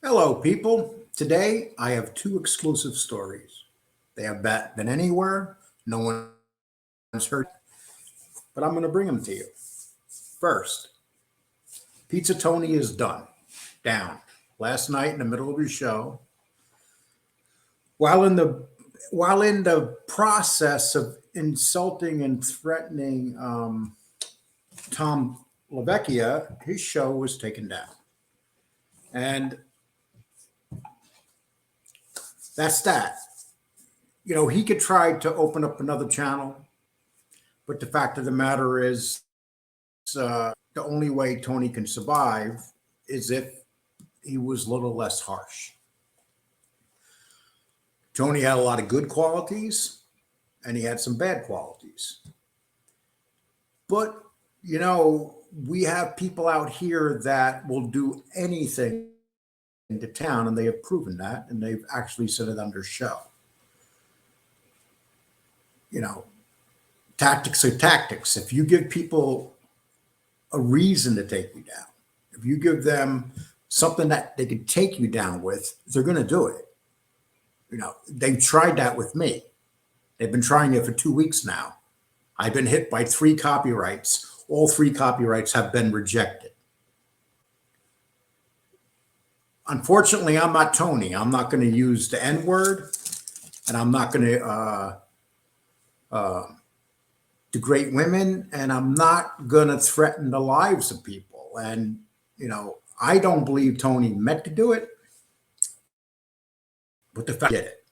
Hello, people. Today I have two exclusive stories. They have been anywhere, no one's heard, but I'm going to bring them to you. First, Pizza Tony is done, down. Last night in the middle of his show, while in the while in the process of insulting and threatening Tom LaVecchia, his show was taken down, and that's that. He could try to open up another channel. But the fact of the matter is, the only way Tony can survive is if he was a little less harsh. Tony had a lot of good qualities and he had some bad qualities. But, we have people out here that will do anything to town, and they have proven that, and they've actually said it under show. You know, Tactics are tactics. If you give people a reason to take you down, if you give them something that they could take you down with, they're going to do it. They've tried that with me. They've been trying it for 2 weeks now. I've been hit by three copyrights. All three copyrights have been rejected. Unfortunately, I'm not Tony. I'm not going to use the N word, and I'm not going to degrade women, and I'm not going to threaten the lives of people. And, I don't believe Tony meant to do it, but the fact he did it.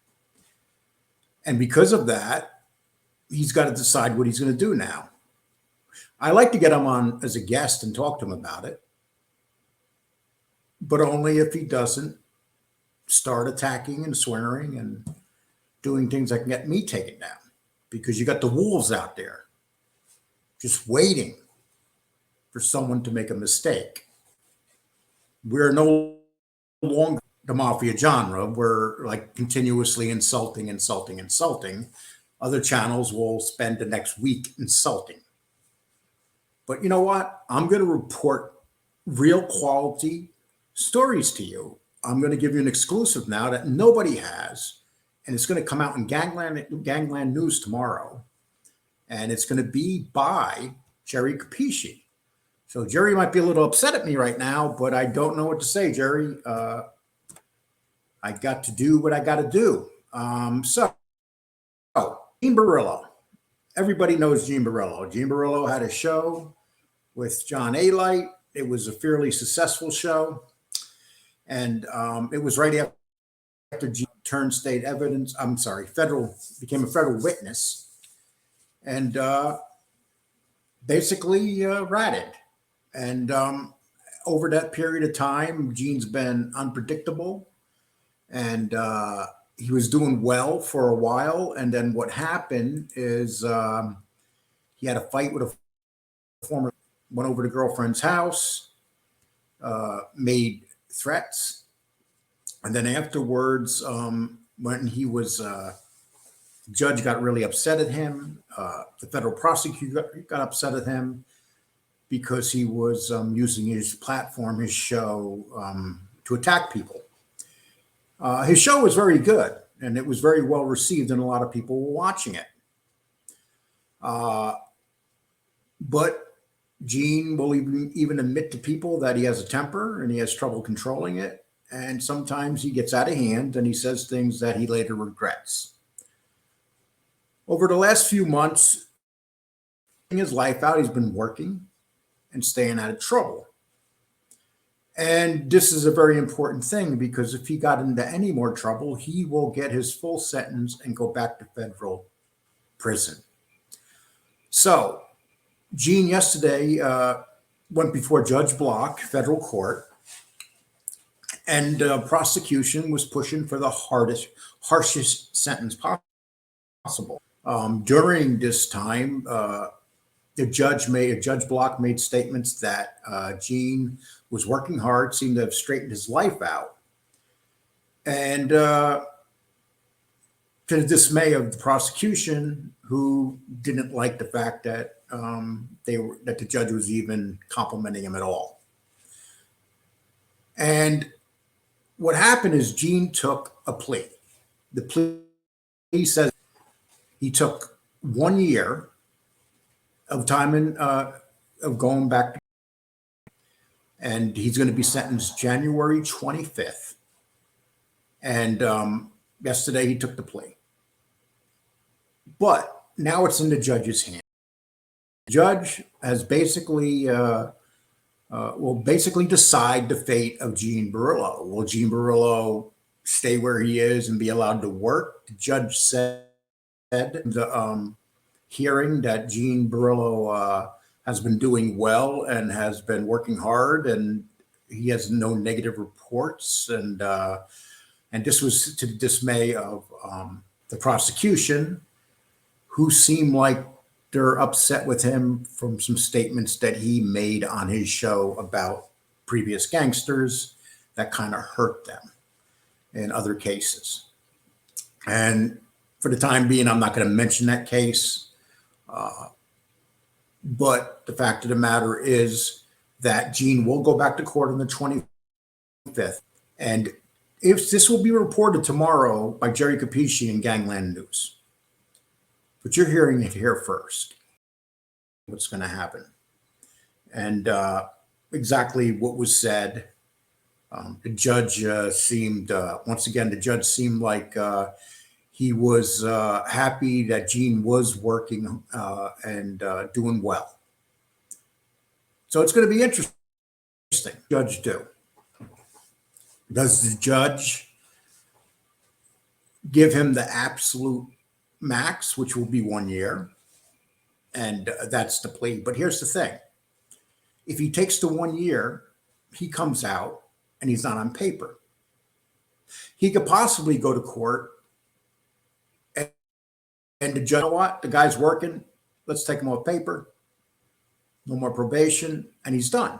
And because of that, he's got to decide what he's going to do now. I like to get him on as a guest and talk to him about it, but only if he doesn't start attacking and swearing and doing things that can get me taken down. Because you got the wolves out there just waiting for someone to make a mistake. We're no longer the mafia genre. We're like continuously insulting, insulting, insulting. Other channels will spend the next week insulting. But you know what? I'm going to report real quality stories to you. I'm going to give you an exclusive now that nobody has, and it's going to come out in Gangland News tomorrow, and it's going to be by Jerry Capisci. So Jerry might be a little upset at me right now, but I don't know what to say, Jerry. I got to do what I got to do. Gene Borrello. Everybody knows Gene Borrello. Gene Borrello had a show with John A. Light. It was a fairly successful show, and it was right after Gene turned state evidence. I'm sorry, became a federal witness, and basically ratted. And over that period of time, Gene's been unpredictable, and he was doing well for a while. And then what happened is he had a fight with a former, went over to girlfriend's house, made threats, and then afterwards, when he was judge got really upset at him. The federal prosecutor got upset at him because he was using his platform, his show, to attack people. His show was very good, and it was very well received, and a lot of people were watching it. But Gene will even admit to people that he has a temper and he has trouble controlling it. And sometimes he gets out of hand and he says things that he later regrets. Over the last few months, in his life out, he's been working and staying out of trouble. And this is a very important thing because if he got into any more trouble, he will get his full sentence and go back to federal prison. So, Gene yesterday went before Judge Block, federal court, and prosecution was pushing for the harshest sentence possible. During this time, Judge Block made statements that Gene was working hard, seemed to have straightened his life out, and to the dismay of the prosecution, who didn't like the fact that that the judge was even complimenting him at all. And what happened is Gene took a plea. The plea says he took 1 year of time of going back, and he's going to be sentenced January 25th. And yesterday he took the plea, but now it's in the judge's hand. The judge has basically will basically decide the fate of Gene Borrello. Will Gene Borrello stay where he is and be allowed to work? The judge said the hearing that Gene Borrello has been doing well and has been working hard, and he has no negative reports. And this was to the dismay of the prosecution, who seemed like they're upset with him from some statements that he made on his show about previous gangsters that kind of hurt them in other cases. And for the time being, I'm not going to mention that case. But the fact of the matter is that Gene will go back to court on the 25th. And if this will be reported tomorrow by Jerry Capisci in Gangland News. But you're hearing it here first, what's going to happen. And exactly what was said. The judge seemed, once again, the judge seemed like he was happy that Gene was working and doing well. So it's going to be interesting. Judge do. Does the judge give him the absolute max, which will be 1 year? And that's the plea. But here's the thing. If he takes the 1 year, he comes out and he's not on paper. He could possibly go to court and the judge, you know what? The guy's working. Let's take him off paper. No more probation. And he's done.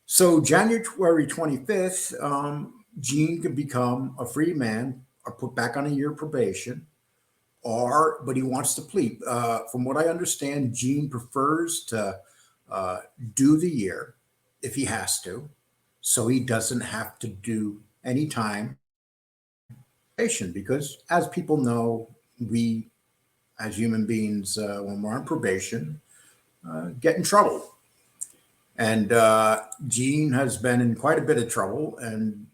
So January 25th, Gene could become a free man or put back on a year probation, but he wants to plead. From what I understand, Gene prefers to do the year if he has to, so he doesn't have to do any time probation. Because as people know, we as human beings, when we're on probation, get in trouble. And Gene has been in quite a bit of trouble, and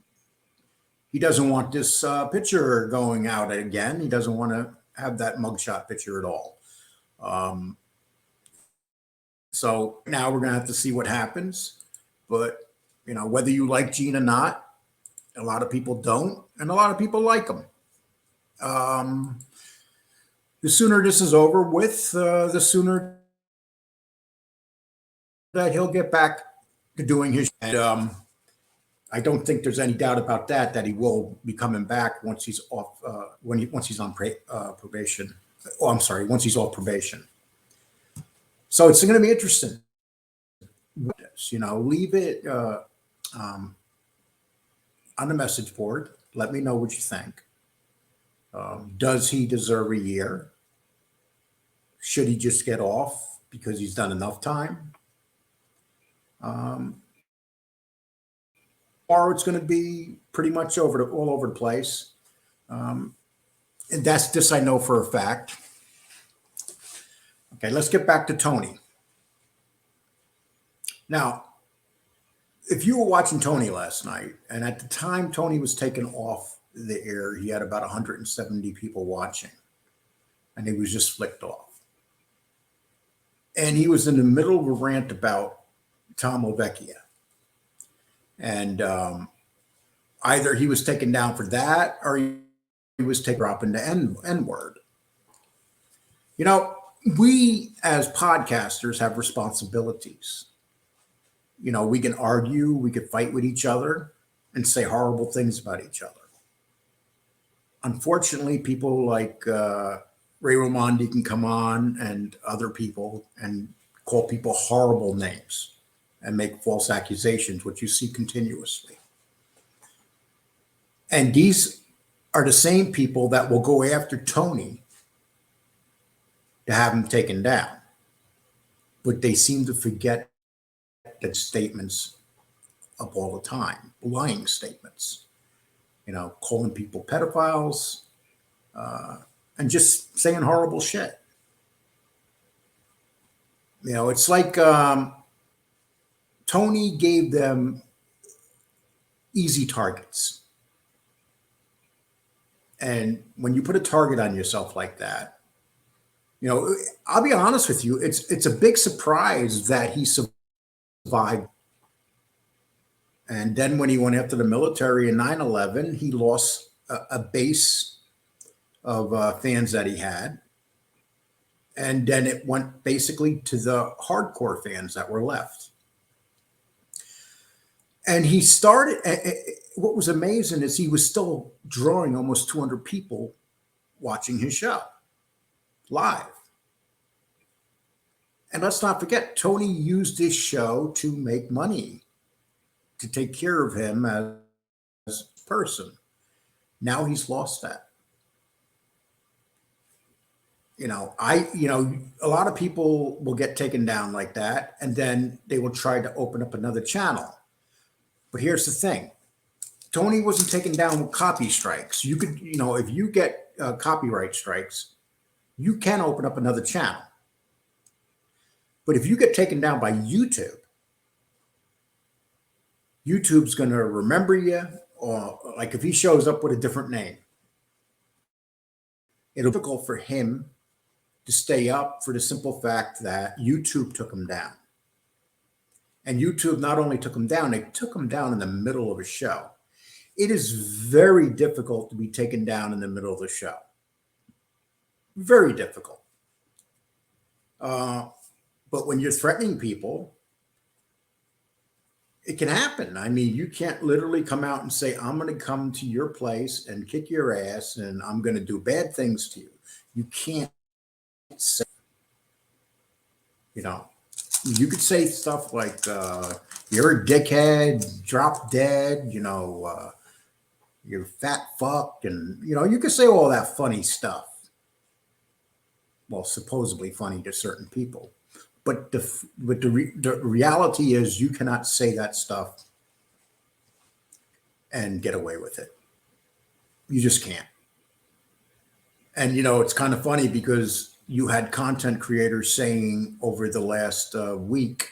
he doesn't want this picture going out again. He doesn't want to have that mugshot picture at all. So now we're going to have to see what happens. But, you know, whether you like Gene or not, a lot of people don't, and a lot of people like him. The sooner this is over with, the sooner that he'll get back to doing his. And I don't think there's any doubt about that he will be coming back once he's off, once he's on probation. Oh, I'm sorry, once he's off probation. So it's going to be interesting. You know, leave it on the message board. Let me know what you think. Does he deserve a year? Should he just get off because he's done enough time? Or it's going to be pretty much all over the place. And that's this I know for a fact. Okay, let's get back to Tony. Now, if you were watching Tony last night, and at the time Tony was taken off the air, he had about 170 people watching, and he was just flicked off. And he was in the middle of a rant about Tom Ovecchia. And either he was taken down for that, or he was dropping the N word. You know, we as podcasters have responsibilities. You know, we can argue, we could fight with each other and say horrible things about each other. Unfortunately, people like Ray Ramondi can come on, and other people, and call people horrible names and make false accusations, which you see continuously. And these are the same people that will go after Tony to have him taken down. But they seem to forget that statements up all the time, lying statements, calling people pedophiles, and just saying horrible shit. It's like Tony gave them easy targets. And when you put a target on yourself like that, I'll be honest with you, it's a big surprise that he survived. And then when he went after the military in 9/11, he lost a base of fans that he had. And then it went basically to the hardcore fans that were left. And he started, what was amazing is he was still drawing almost 200 people watching his show live. And let's not forget, Tony used this show to make money, to take care of him as a person. Now he's lost that. A lot of people will get taken down like that, and then they will try to open up another channel. But here's the thing. Tony wasn't taken down with copy strikes. You could, if you get copyright strikes, you can open up another channel. But if you get taken down by YouTube's going to remember you, or like if he shows up with a different name, it'll be difficult for him to stay up for the simple fact that YouTube took him down. And YouTube not only took him down, they took him down in the middle of a show. It is very difficult to be taken down in the middle of the show. Very difficult. But when you're threatening people, it can happen. I mean, you can't literally come out and say, I'm going to come to your place and kick your ass and I'm going to do bad things to you. You can't say, you could say stuff like, you're a dickhead, drop dead, you're fat fuck. And, you could say all that funny stuff. Well, supposedly funny to certain people. But the reality is you cannot say that stuff and get away with it. You just can't. And, it's kind of funny because you had content creators saying over the last week,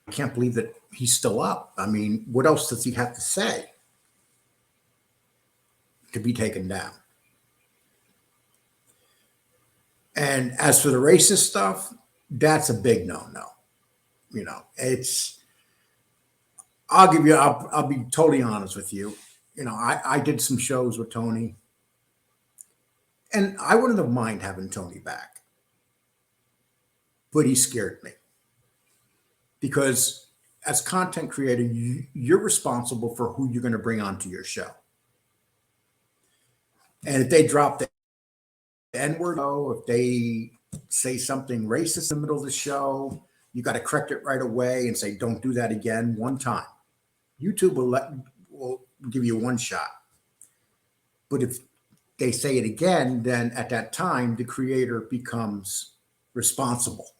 I can't believe that he's still up. I mean, what else does he have to say to be taken down? And as for the racist stuff, that's a big no-no. I'll be totally honest with you. I did some shows with Tony and I wouldn't have minded having Tony back, but he scared me because as content creator, you're responsible for who you're going to bring onto your show. And if they drop the N-word, if they say something racist in the middle of the show, you got to correct it right away and say, don't do that again one time. YouTube will give you one shot. But if they say it again, then at that time, the creator becomes responsible.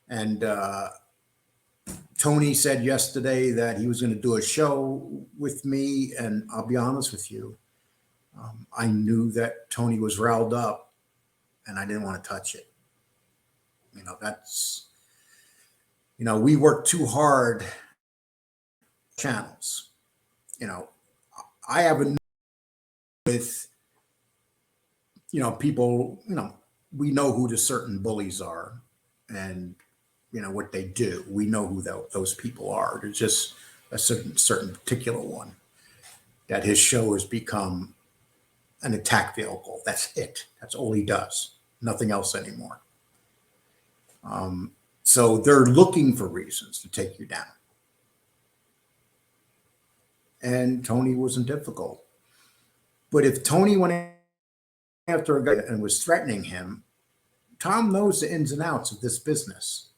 And Tony said yesterday that he was going to do a show with me. And I'll be honest with you, I knew that Tony was riled up and I didn't want to touch it. We work too hard channels. I have a with, people, we know who the certain bullies are and, what they do. We know who those people are. There's just a certain particular one that his show has become an attack vehicle. That's it. That's all he does. Nothing else anymore. So they're looking for reasons to take you down. And Tony wasn't difficult. But if Tony went after a guy and was threatening him, Tom knows the ins and outs of this business.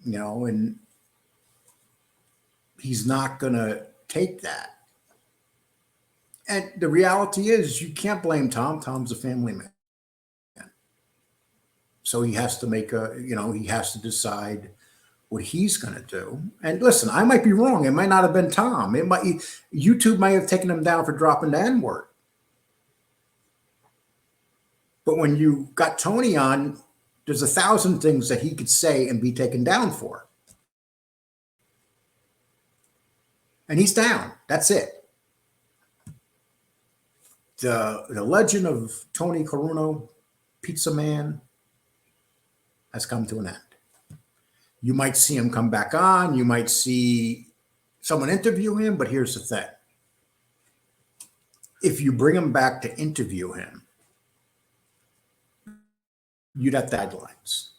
And he's not going to take that. And the reality is you can't blame Tom. Tom's a family man. So he has to make he has to decide what he's going to do. And listen, I might be wrong. It might not have been Tom. It might YouTube might have taken him down for dropping the N-word. But when you got Tony on, there's 1,000 things that he could say and be taken down for. And he's down. That's it. The legend of Tony Caruno, Pizza Man, has come to an end. You might see him come back on. You might see someone interview him. But here's the thing. If you bring him back to interview him, you'd have guidelines,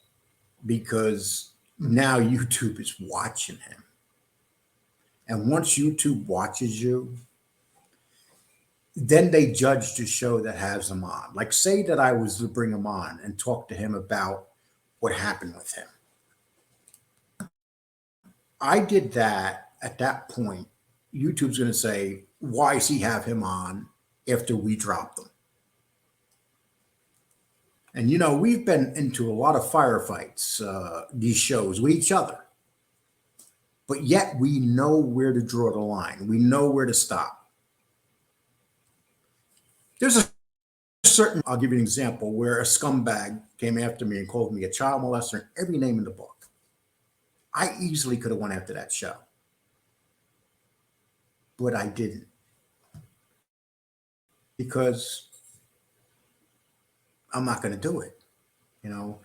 because now YouTube is watching him. And once YouTube watches you, then they judge the show that has him on. Like, say that I was to bring him on and talk to him about what happened with him. I did that. At that point, YouTube's going to say, why does he have him on after we dropped him? And, you know, we've been into a lot of firefights, these shows, with each other. But yet we know where to draw the line. We know where to stop. There's a certain, I'll give you an example, where a scumbag came after me and called me a child molester, every name in the book. I easily could have went after that show. But I didn't. Because I'm not going to do it. You know,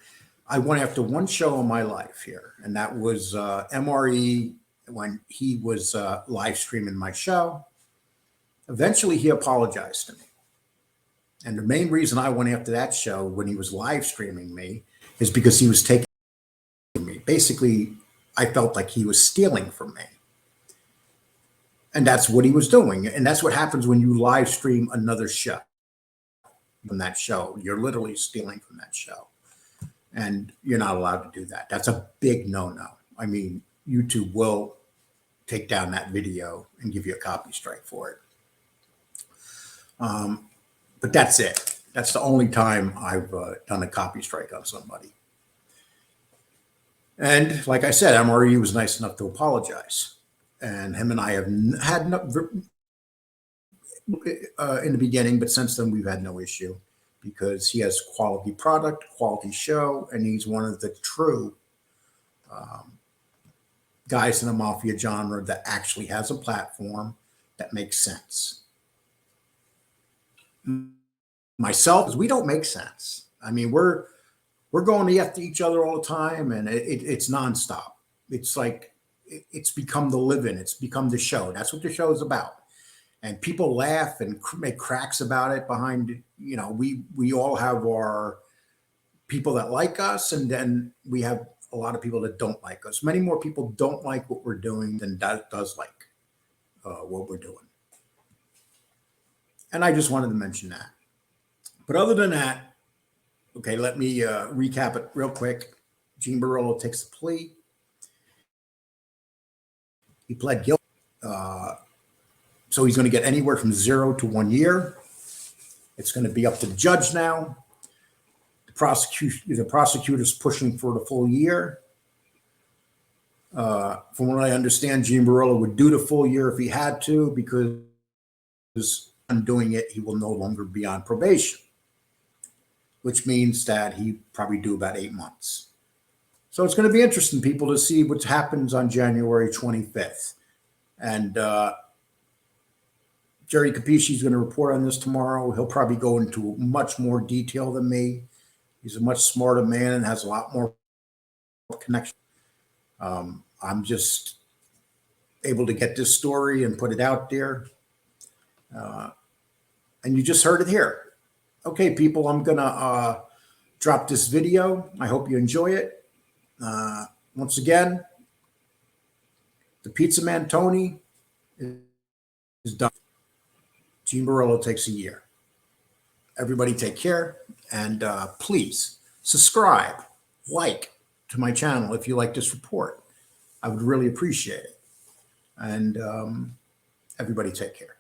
I went after one show in my life here, and that was MRE, when he was live streaming my show. Eventually, he apologized to me. And the main reason I went after that show when he was live streaming me is because he was taking me. Basically, I felt like he was stealing from me. And that's what he was doing. And that's what happens when you live stream another show. From that show, you're literally stealing from that show, and you're not allowed to do that. That's a big no-no. I mean, YouTube will take down that video and give you a copy strike for it. But that's it. That's the only time I've done a copy strike on somebody. And like I said, MRE was nice enough to apologize, and him and I have had no, in the beginning, but since then we've had no issue, because he has quality product, quality show, and he's one of the true guys in the mafia genre that actually has a platform that makes sense. Myself, we don't make sense. I mean, we're going after each other all the time, and it's nonstop. It's like it's become the living. It's become the show. That's what the show is about. And people laugh and make cracks about it behind, you know, we all have our people that like us, and then we have a lot of people that don't like us. Many more people don't like what we're doing than does like what we're doing. And I just wanted to mention that. But other than that, okay, let me recap it real quick. Gene Borrello takes the plea. He pled guilty. So he's going to get anywhere from 0 to 1 year. It's going to be up to the judge now. The prosecutor's pushing for the full year. From what I understand, Gene Borrello would do the full year if he had to, because on doing it, he will no longer be on probation, which means that he probably do about 8 months. So it's going to be interesting, people, to see what happens on January 25th. And Jerry Capisci is going to report on this tomorrow. He'll probably go into much more detail than me. He's a much smarter man and has a lot more connection. I'm just able to get this story and put it out there. And you just heard it here. Okay, people, I'm going to drop this video. I hope you enjoy it. Once again, the Pizza Man Tony is done. Gene Borrello takes a year. Everybody take care, and please subscribe, like to my channel if you like this report. I would really appreciate it. And everybody take care.